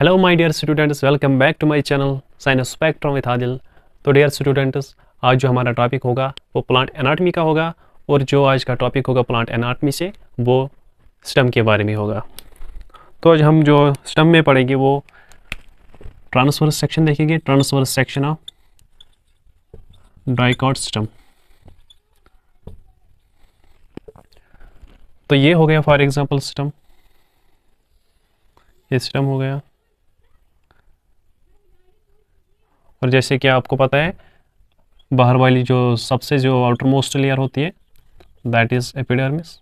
Hello my dear students, welcome back to my channel science spectrum with Adil. तो dear students, आज जो हमारा topic होगा वो प्लांट एनाटॉमी का होगा। और जो आज का टॉपिक होगा प्लांट एनाटॉमी से वो स्टेम के बारे में होगा। तो आज हम जो स्टेम में पढ़ेंगे वो ट्रांसवर्स सेक्शन देखेंगे, transverse section of dicot stem. तो ये हो गया फॉर एग्जांपल स्टेम, ये स्टेम हो गया। और जैसे कि आपको पता है, बाहर वाली जो सबसे जो आउटर मोस्ट लेयर होती है दैट इज एपिडर्मिस।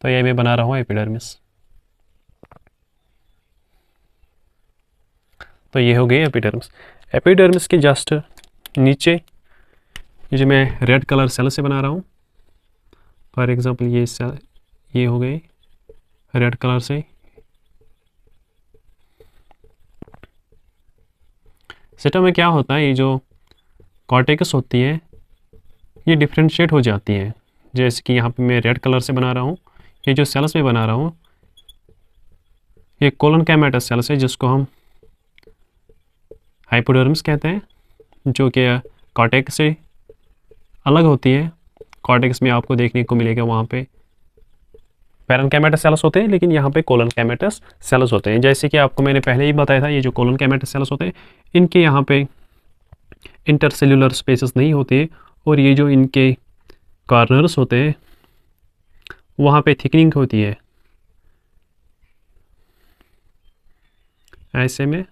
तो ये मैं बना रहा हूँ एपिडर्मिस। तो ये हो गई एपिडर्मिस। एपिडर्मिस के जस्ट नीचे ये जो मैं रेड कलर सेल से बना रहा हूँ, फॉर एग्जांपल ये सेल, ये हो गई रेड कलर से। सिस्टम में क्या होता है, ये जो कॉर्टेक्स होती है ये डिफ्रेंशिएट हो जाती है। जैसे कि यहाँ पे मैं रेड कलर से बना रहा हूँ, ये जो सेल्स में बना रहा हूँ ये कोलन कैमेटस सेल्स है, जिसको हम हाइपोडर्मिस कहते हैं, जो कि कॉर्टेक्स से अलग होती है। कॉर्टेक्स में आपको देखने को मिलेगा वहाँ पे पैरेन्काइमेटस सेल्स होते हैं, लेकिन यहाँ पे कोलन कैमेटस सेल्स होते हैं। जैसे कि आपको मैंने पहले ही बताया था, ये जो कोलन कैमेटस सेल्स होते हैं इनके यहाँ पे इंटरसेल्यूलर स्पेसेस नहीं होते, और ये जो इनके कॉर्नर्स होते हैं वहाँ पे थिकनिंग होती है ऐसे में।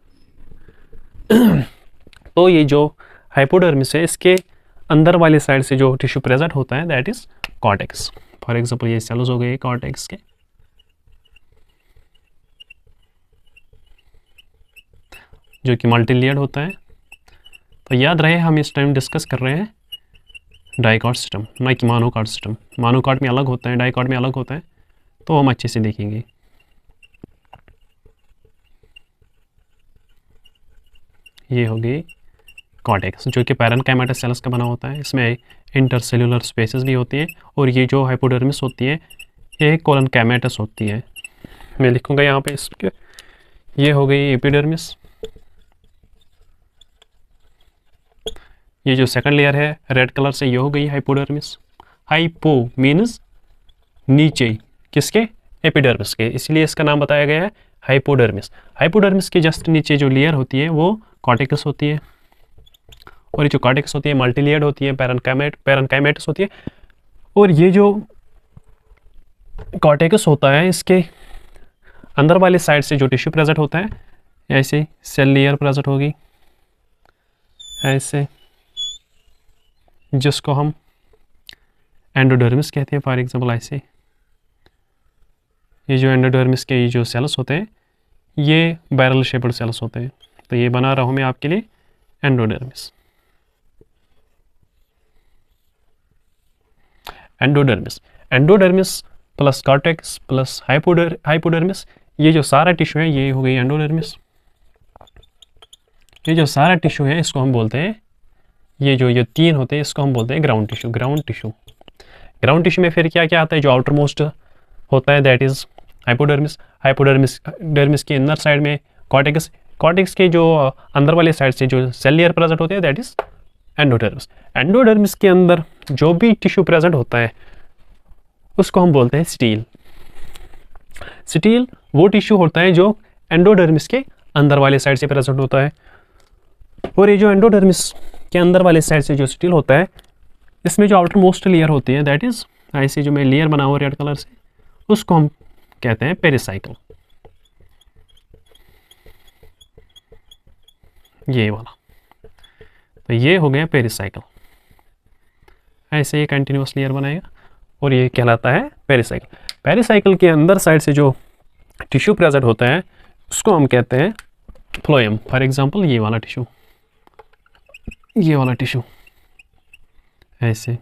तो ये जो हाइपोडर्मिस है इसके अंदर वाली साइड से जो टिश्यू प्रेजेंट होता है that is cortex. For example ये सेल्स हो गए कॉर्टेक्स के, जो कि मल्टी लेयर्ड होता है। तो याद रहे हम इस टाइम डिस्कस कर रहे हैं डाइकॉट सिस्टम, ना कि मोनोकॉट सिस्टम। मोनोकॉट में अलग होता है, डाइकॉट में अलग होता है, तो हम अच्छे से देखेंगे। ये होगी कॉर्टेक्स, जो कि पैरेन्काइमेटस सेल्स का बना होता है। इसमें इंटरसेल्यूलर स्पेसेस भी होती है, और ये जो हाइपोडर्मिस होती है ये कोलन कैमेटस होती है। मैं लिखूंगा यहाँ पे इसके, ये हो गई एपिडर्मिस। ये जो सेकंड लेयर है रेड कलर से, ये हो गई हाइपोडर्मिस। हाइपो मीन्स नीचे, किसके? एपिडर्मिस के, इसलिए इसका नाम बताया गया है हाइपोडर्मिस। हाइपोडर्मिस के जस्ट नीचे जो लेयर होती है वो कॉर्टेक्स होती है, और ये जो कॉर्टेक्स होती है मल्टी लेयर्ड होती है, पैरेन्काइमेटस होती है। और ये जो कॉर्टेक्स होता है इसके अंदर वाली साइड से जो टिश्यू प्रेजेंट होता है, ऐसे सेल लेयर प्रेजेंट होगी ऐसे, जिसको हम एंडोडर्मिस कहते हैं। फॉर एग्जांपल ऐसे ये जो एंडोडर्मिस के ये जो सेल्स होते हैं ये बैरल शेप्ड सेल्स होते हैं। तो ये बना रहा हूँ मैं आपके लिए endodermis. Endodermis, endodermis plus cortex plus hypodermis, ये जो सारा टिश्यू है ये हो गई एंडोडर्मिस। ये जो सारा टिश्यू है इसको हम बोलते हैं, ये तीन होते हैं इसको हम बोलते हैं ground tissue. Ground tissue, ground tissue में फिर क्या क्या आता है? जो आउटर मोस्ट होता है दैट इज हाइपोडर्मिस। हाइपोडर्मिस के इनर साइड में कॉर्टेक्स, कॉर्टेक्स के जो अंदर वाले साइड से जो सेल लेयर प्रेजेंट होते हैं दैट इज एंडोडर्मिस। एंडोडर्मिस के अंदर जो भी टिश्यू प्रेजेंट होता है उसको हम बोलते हैं स्टील। स्टील वो टिश्यू होता है जो एंडोडर्मिस के अंदर वाले साइड से प्रेजेंट होता है। और ये जो एंडोडर्मिस के अंदर वाले साइड से जो स्टील होता है इसमें जो आउटर मोस्ट लेयर होती है दैट इज ऐसे जो मैं लेयर बना हुआ रेड कलर से, उसको हम कहते हैं पेरिसाइकल। ये वाला, तो ये हो गया पेरिसाइकल। ऐसे ये कंटिन्यूअस लेयर बनाएगा और ये कहलाता है पेरिसाइकल। पेरिसाइकल के अंदर साइड से जो टिश्यू प्रेजेंट होता है उसको हम कहते हैं फ्लोएम। फॉर एग्जांपल ये वाला टिश्यू, ये वाला टिश्यू ऐसे,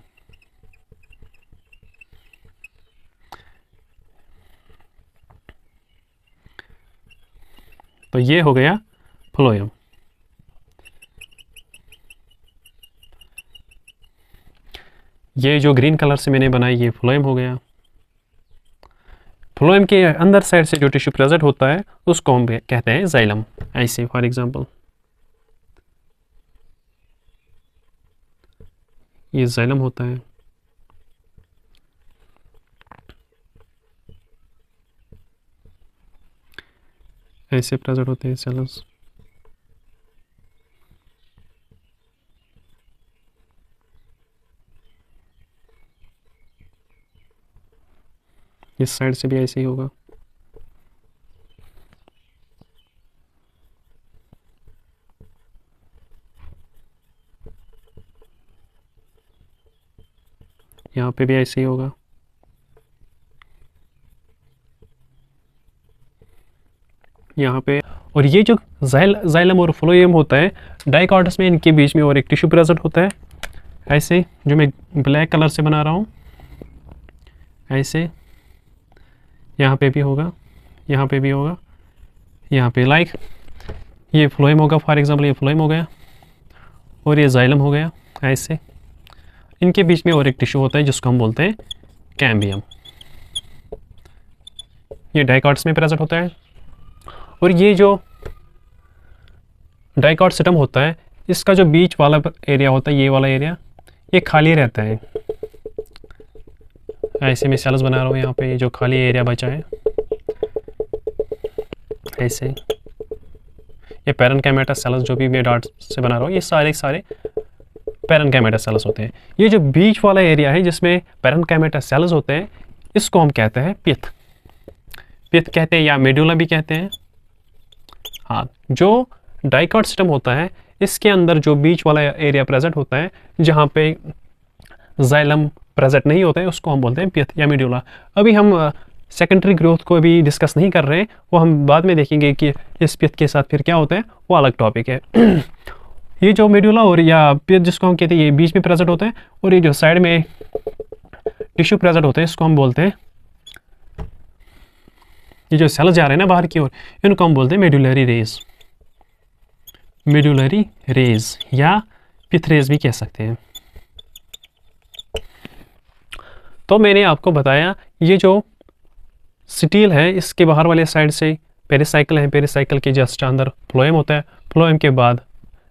तो ये हो गया फ्लोएम। ये जो ग्रीन कलर से मैंने बनाई ये फ्लोएम हो गया। फ्लोएम के अंदर साइड से जो टिश्यू प्रेजेंट होता है उसको हम कहते हैं जाइलम। ऐसे फॉर एग्जांपल ये जाइलम होता है। ऐसे प्रेजेंट होते हैं सेल्स। इस साइड से भी ऐसे ही होगा। यहाँ पे भी ऐसे ही होगा। यहाँ पे, और ये जो जाइलम और फ्लोएम होता है डाइकॉट्स में, इनके बीच में और एक टिश्यू प्रेजेंट होता है। ऐसे जो मैं ब्लैक कलर से बना रहा हूँ, ऐसे यहाँ पे भी होगा, यहाँ पे भी होगा, यहाँ पे लाइक ये फ्लोएम होगा फॉर एग्जांपल, ये फ्लोएम हो गया और ये जाइलम हो गया। ऐसे इनके बीच में और एक टिश्यू होता है जिसको हम बोलते हैं कैम्बियम। ये डाइकॉट्स में प्रेजेंट होता है। और ये जो डाइकॉट्सिटम होता है इसका जो बीच वाला एरिया होता है, ये वाला एरिया, ये खाली रहता है। ऐसे मैं सेल्स बना रहा हूँ यहाँ पे, ये जो खाली एरिया बचा है ऐसे, ये पैरेन्काइमेटा सेल्स जो भी मैं डॉट से बना रहा हूँ, ये सारे पैरेन्काइमेटा सेल्स होते हैं। ये जो बीच वाला एरिया है जिसमें पैरेन्काइमेटा सेल्स होते हैं इसको हम कहते हैं पिथ। पिथ कहते हैं या मेडुला भी कहते हैं। हाँ, जो डाइकॉट्सिटम होता है इसके अंदर जो बीच वाला एरिया प्रेजेंट होता है जहाँ पे जाइलम प्रेजेंट नहीं होता है उसको हम बोलते हैं पिथ या मेडुला। अभी हम सेकेंडरी ग्रोथ को भी डिस्कस नहीं कर रहे हैं, वो हम बाद में देखेंगे कि इस पिथ के साथ फिर क्या होता है, वो अलग टॉपिक है। ये जो मेडुला और या पिथ जिसको हम कहते हैं ये बीच में प्रेजेंट होता है, और ये जो साइड में टिश्यू प्रेजेंट होते हैं इसको हम बोलते हैं, ये जो सेल जा रहे हैं ना बाहर की ओर, इनको हम बोलते हैं मेडुलरी रेज। मेडुलरी रेज या पिथ रेज भी कह सकते हैं। तो मैंने आपको बताया ये जो स्टील है इसके बाहर वाले साइड से पेरिसाइकिल है, पेरिसाइकिल के जस्ट अंदर फ्लोएम होता है, फ्लोएम के बाद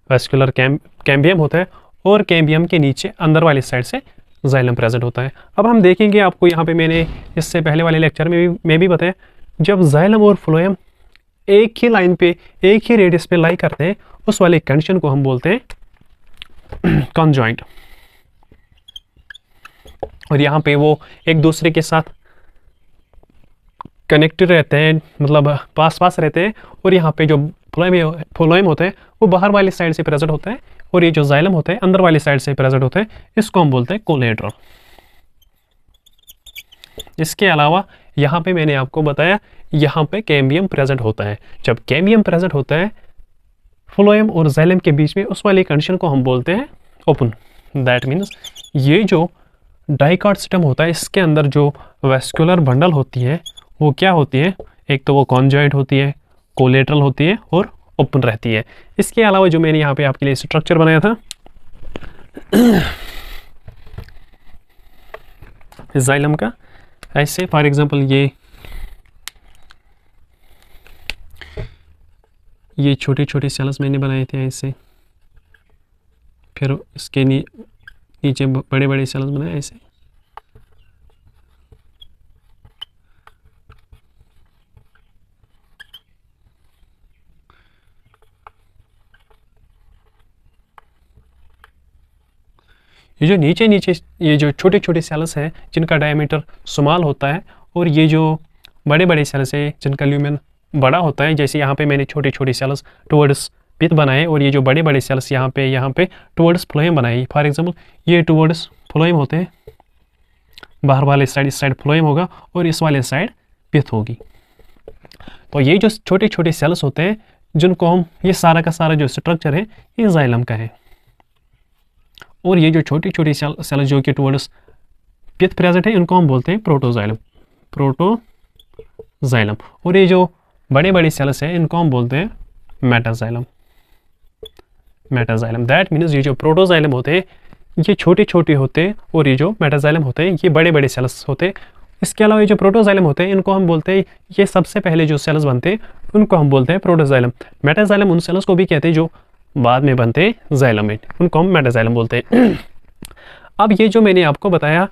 वेस्कुलर कैम्बियम होता है, और कैम्बियम के नीचे अंदर वाली साइड से जाइलम प्रेजेंट होता है। अब हम देखेंगे, आपको यहाँ पे मैंने इससे पहले वाले लेक्चर में भी बताया, जब जाइलम और फ्लोएम एक ही लाइन पे, एक ही रेडियस पे लाई करते हैं उस वाले कंडीशन को हम बोलते हैं कॉन्जॉइंट। और यहाँ पे वो एक दूसरे के साथ कनेक्टेड रहते हैं, मतलब पास पास रहते हैं, और यहाँ पे जो फ्लोएम होते हैं वो बाहर वाली साइड से प्रेजेंट होता है, और ये जो जाइलम होता है अंदर वाली साइड से प्रेजेंट होता है, इसको हम बोलते हैं कोलेट्रल। इसके अलावा यहाँ पे मैंने आपको बताया यहाँ पे कैम्बियम प्रेजेंट होता है। जब कैम्बियम प्रेजेंट होता है फ्लोएम और जाइलम के बीच में, उस वाली कंडीशन को हम बोलते हैं ओपन। दैट मीन्स ये जो डाइकॉट्सिटम होता है इसके अंदर जो वेस्कुलर बंडल होती है वो क्या होती है, एक तो वो कॉन्जॉइंट होती है, कोलेट्रल होती है और ओपन रहती है। इसके अलावा जो मैंने यहाँ पे आपके लिए स्ट्रक्चर बनाया था जाइलम का, ऐसे फॉर एग्जांपल ये छोटे छोटे सेल्स मैंने बनाए थे ऐसे, फिर इसके नीचे बड़े बड़े सेल्स बनाए ऐसे। ये जो नीचे ये जो छोटे छोटे सेल्स हैं जिनका डायमीटर स्मॉल होता है, और ये जो बड़े बड़े सेल्स हैं जिनका ल्यूमेन बड़ा होता है, जैसे यहाँ पे मैंने छोटे छोटे सेल्स टुवर्ड्स पिथ बनाए, और ये जो बड़े बड़े सेल्स यहाँ पे टुवर्ड्स फ्लोएम बनाए। फॉर एग्जांपल ये टुवर्ड्स फ्लोएम होते हैं, बाहर वाले साइड इस साइड फ्लोएम होगा और इस वाले साइड पिथ होगी। तो ये जो छोटे छोटे सेल्स होते हैं जिनको हम, ये सारा का सारा जो स्ट्रक्चर है ये जाइलम का है, और ये जो छोटी छोटी सेल्स जो कि टुवर्ड्स पिथ प्रेजेंट है इनको हम बोलते हैं प्रोटोजाइलम। और ये जो बड़े बड़े सेल्स हैं इनको हम बोलते हैं मेटाजाइलम। दैट मीन्स ये जो प्रोटोजाइलम होते हैं ये छोटे छोटे होते हैं, और ये जो मेटाजाइलम होते हैं ये बड़े बड़े सेल्स होते हैं। इसके अलावा ये जो प्रोटोजाइलम होते हैं इनको हम बोलते हैं, ये सबसे पहले जो सेल्स बनते हैं उनको हम बोलते हैं प्रोटोजाइलम। मेटाजाइलम उन सेल्स को भी कहते हैं जो बाद में बनते हैं जाइलम में, उनको हम मेटाजाइलम बोलते हैं। अब ये जो मैंने आपको बताया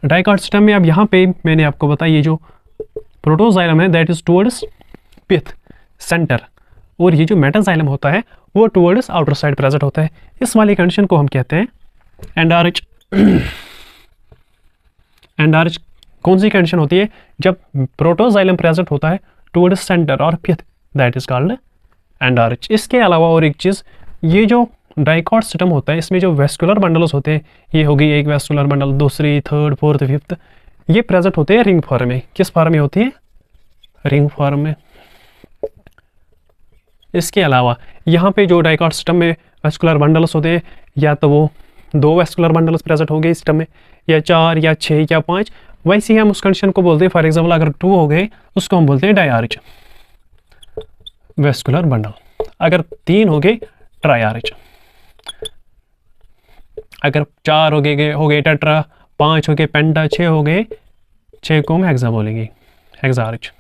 डाइकॉट सिस्टम में, अब यहाँ पे मैंने आपको बताया ये जो प्रोटोजाइलम है that is towards pith centre, और ये जो मेटाजाइलम होता है वो टुवर्ड्स आउटर साइड प्रेजेंट होता है। इस वाली कंडीशन को हम कहते हैं एंडार्च। एंडार्च कौन सी कंडीशन होती है? जब प्रोटोजाइलम प्रेजेंट होता है टुवर्ड्स सेंटर और पिथ, दैट इज कॉल्ड एंडार्च। इसके अलावा और एक चीज़, ये जो डाइकॉट सिस्टम होता है इसमें जो वेस्कुलर बंडल्स होते हैं, ये होगी एक वेस्कुलर बंडल, दूसरी, थर्ड, फोर्थ, फिफ्थ, ये प्रेजेंट होते हैं रिंग फॉर्म में। किस फॉर्म में होती है? रिंग फॉर्म में। इसके अलावा यहाँ पे जो डाइकॉट सिस्टम में वेस्कुलर बंडल्स होते हैं, या तो वो 2 वेस्कुलर बंडल्स प्रेजेंट हो गए सिस्टम में, या 4 या 6 या 5, वैसे ही हम उस कंडीशन को बोलते हैं। फॉर एग्जाम्पल अगर 2 हो गए उसको हम बोलते हैं डायआर्च वेस्कुलर बंडल, अगर 3 हो गए ट्रायआर्च, अगर 4 हो गए टेट्रा, 5 हो गए पेंटा, 6 हो गए, 6 को हम हेक्सा बोलेंगे, हेक्साआर्च।